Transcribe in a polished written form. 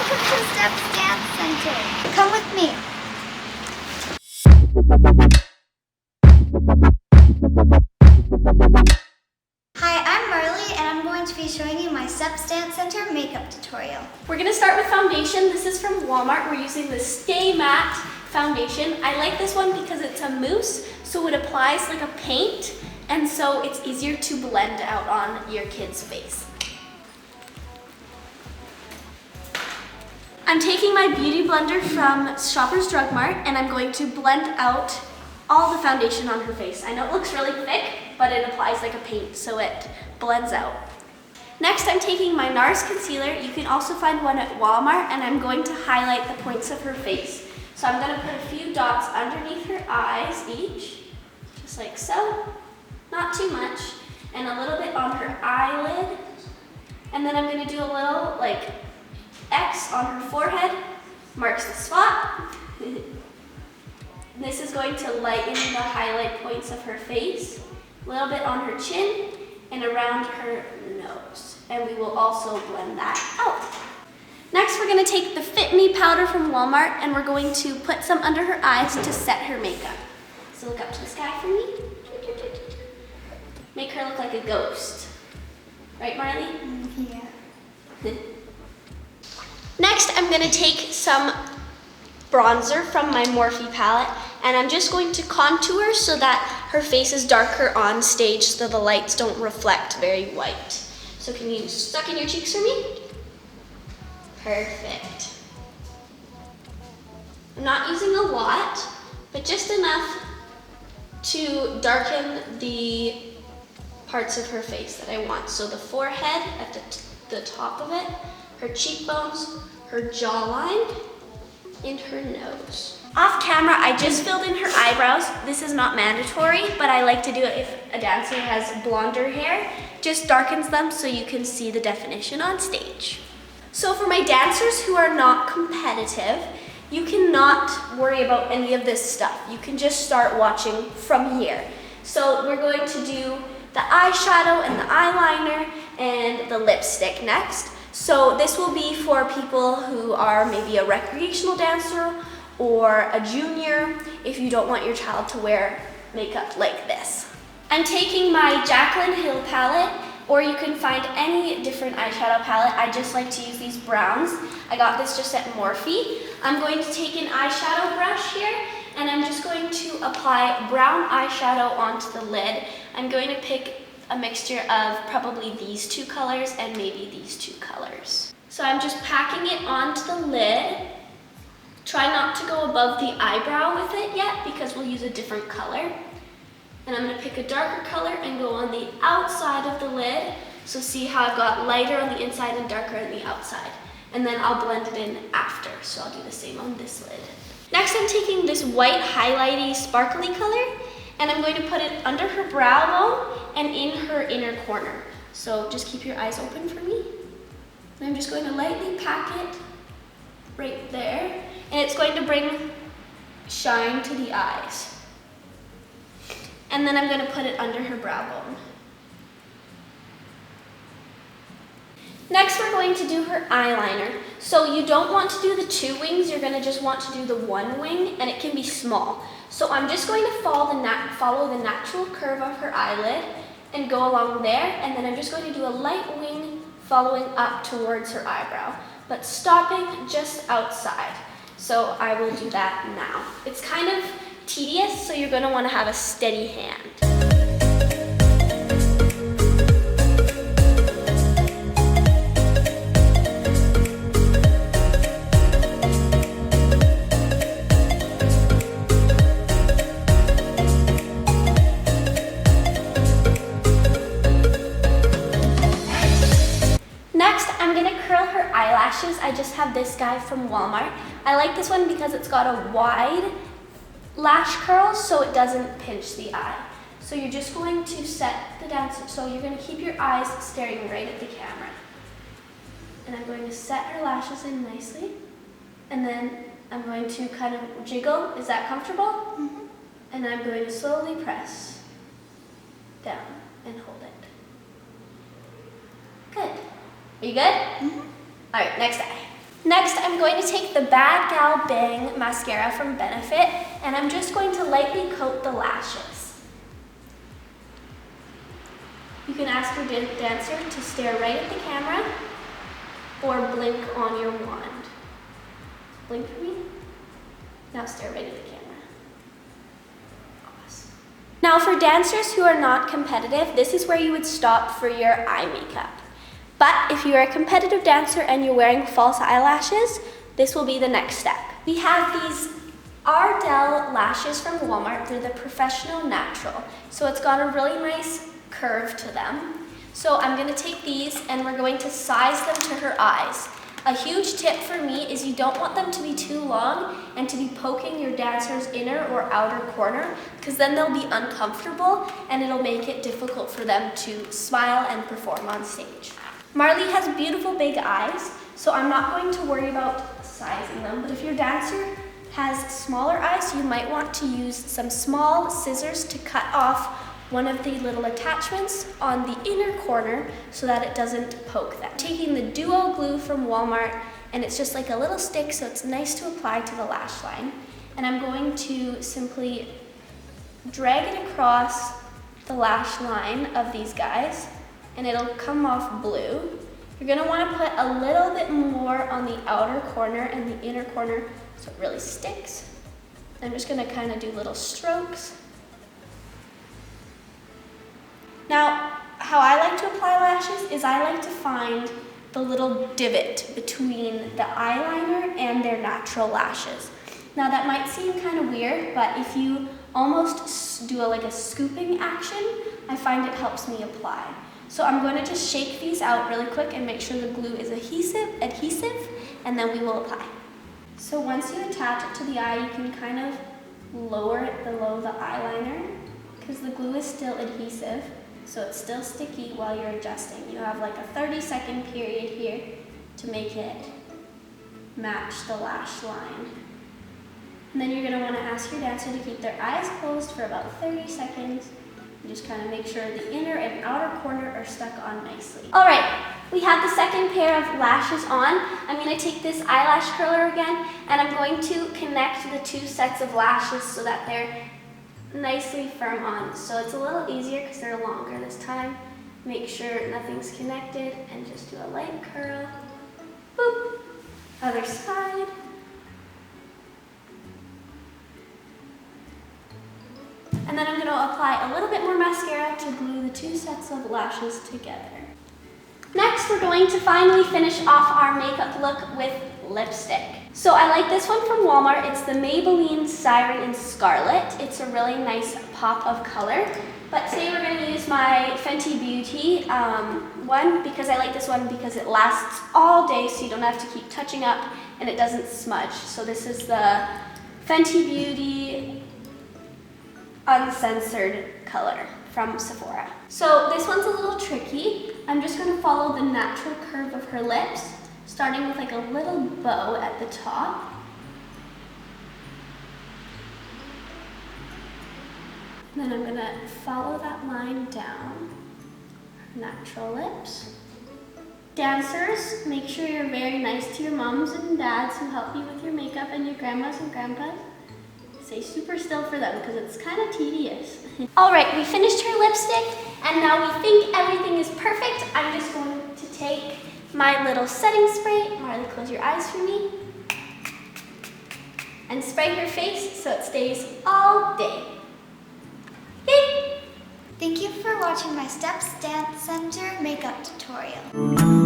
Welcome to Steps Dance Center. Come with me. Hi, I'm Marley, and I'm going to be showing you my Steps Dance Center makeup tutorial. We're going to start with foundation. This is from Walmart. We're using the Stay Matte foundation. I like this one because it's a mousse, so it applies like a paint, and so it's easier to blend out on your kid's face. I'm taking my beauty blender from Shoppers Drug Mart, and I'm going to blend out all the foundation on her face. I know it looks really thick, but it applies like a paint, so it blends out. Next, I'm taking my NARS concealer. You can also find one at Walmart, and I'm going to highlight the points of her face. So I'm going to put a few dots underneath her eyes each, just like so. Not too much, and a little bit on her eyelid. And then I'm going to do a little like X on her forehead, marks the spot. This is going to lighten the highlight points of her face, a little bit on her chin and around her nose. And we will also blend that out. Next, we're going to take the Fit Me powder from Walmart, and we're going to put some under her eyes to set her makeup. So look up to the sky for me. Make her look like a ghost. Right, Marley? Yeah. Next, I'm going to take some bronzer from my Morphe palette, and I'm just going to contour so that her face is darker on stage so the lights don't reflect very white. So can you suck in your cheeks for me? Perfect. I'm not using a lot, but just enough to darken the parts of her face that I want. So the forehead at the top of it, her cheekbones, her jawline, and her nose. Off camera, I just filled in her eyebrows. This is not mandatory, but I like to do it if a dancer has blonder hair. Just darkens them so you can see the definition on stage. So for my dancers who are not competitive, you cannot worry about any of this stuff. You can just start watching from here. So we're going to do the eyeshadow and the eyeliner and the lipstick next. So this will be for people who are maybe a recreational dancer or a junior if you don't want your child to wear makeup like this. I'm taking my Jaclyn Hill palette, or you can find any different eyeshadow palette. I just like to use these browns. I got this just at Morphe. I'm going to take an eyeshadow brush here, and I'm just going to apply brown eyeshadow onto the lid. I'm going to pick a mixture of probably these two colors and maybe these two colors. So I'm just packing it onto the lid. Try not to go above the eyebrow with it yet because we'll use a different color. And I'm going to pick a darker color and go on the outside of the lid. So see how I've got lighter on the inside and darker on the outside. And then I'll blend it in after. So I'll do the same on this lid. Next, I'm taking this white highlighty sparkly color, and I'm going to put it under her brow bone and in her inner corner. So just keep your eyes open for me. And I'm just going to lightly pack it right there. And it's going to bring shine to the eyes. And then I'm going to put it under her brow bone. Next, we're going to do her eyeliner. So you don't want to do the two wings, you're going to just want to do the one wing, and it can be small. So I'm just going to follow the natural curve of her eyelid and go along there, and then I'm just going to do a light wing following up towards her eyebrow, but stopping just outside. So I will do that now. It's kind of tedious, so you're going to want to have a steady hand. Eyelashes, I just have this guy from Walmart. I like this one because it's got a wide lash curl so it doesn't pinch the eye. So you're just going to set the dancer, so you're going to keep your eyes staring right at the camera. And I'm going to set her lashes in nicely. And then I'm going to kind of jiggle. Is that comfortable? Mm-hmm. And I'm going to slowly press down and hold it. Good. Are you good? Mm-hmm. All right, next eye. Next, I'm going to take the Bad Gal Bang mascara from Benefit, and I'm just going to lightly coat the lashes. You can ask your dancer to stare right at the camera or blink on your wand. Blink for me. Now stare right at the camera. Awesome. Now for dancers who are not competitive, this is where you would stop for your eye makeup. But if you're a competitive dancer and you're wearing false eyelashes, this will be the next step. We have these Ardell lashes from Walmart. They're the Professional Natural. So it's got a really nice curve to them. So I'm gonna take these and we're going to size them to her eyes. A huge tip for me is you don't want them to be too long and to be poking your dancer's inner or outer corner, because then they'll be uncomfortable and it'll make it difficult for them to smile and perform on stage. Marley has beautiful big eyes, so I'm not going to worry about sizing them, but if your dancer has smaller eyes, you might want to use some small scissors to cut off one of the little attachments on the inner corner so that it doesn't poke them. Taking the Duo glue from Walmart, and it's just like a little stick, so it's nice to apply to the lash line. And I'm going to simply drag it across the lash line of these guys, and it'll come off blue. You're gonna wanna put a little bit more on the outer corner and the inner corner so it really sticks. I'm just gonna kinda do little strokes. Now, how I like to apply lashes is I like to find the little divot between the eyeliner and their natural lashes. Now that might seem kind of weird, but if you almost do like a scooping action, I find it helps me apply. So I'm going to just shake these out really quick and make sure the glue is adhesive, and then we will apply. So once you attach it to the eye, you can kind of lower it below the eyeliner because the glue is still adhesive. So it's still sticky while you're adjusting. You have like a 30-second period here to make it match the lash line. And then you're gonna wanna ask your dancer to keep their eyes closed for about 30 seconds. And just kind of make sure the inner and outer corner are stuck on nicely. All right, we have the second pair of lashes on. I'm gonna take this eyelash curler again, and I'm going to connect the two sets of lashes so that they're nicely firm on. So it's a little easier because they're longer this time. Make sure nothing's connected and just do a light curl. Boop. Other side. And then I'm going to apply a little bit more mascara to glue the two sets of lashes together. Next, we're going to finally finish off our makeup look with lipstick. So I like this one from Walmart. It's the Maybelline Siren in Scarlet. It's a really nice pop of color. But today we're going to use my Fenty Beauty one because I like this one because it lasts all day so you don't have to keep touching up and it doesn't smudge. So this is the Fenty Beauty Uncensored color from Sephora. So this one's a little tricky. I'm just going to follow the natural curve of her lips, starting with like a little bow at the top. And then I'm going to follow that line down. Natural lips. Dancers, make sure you're very nice to your moms and dads who help you with your makeup and your grandmas and grandpas. Stay super still for them because it's kind of tedious. All right, we finished her lipstick and now we think everything is perfect. I'm just going to take my little setting spray. Marley, close your eyes for me. And spray her face so it stays all day. Yay! Thank you for watching my Steps Dance Center makeup tutorial.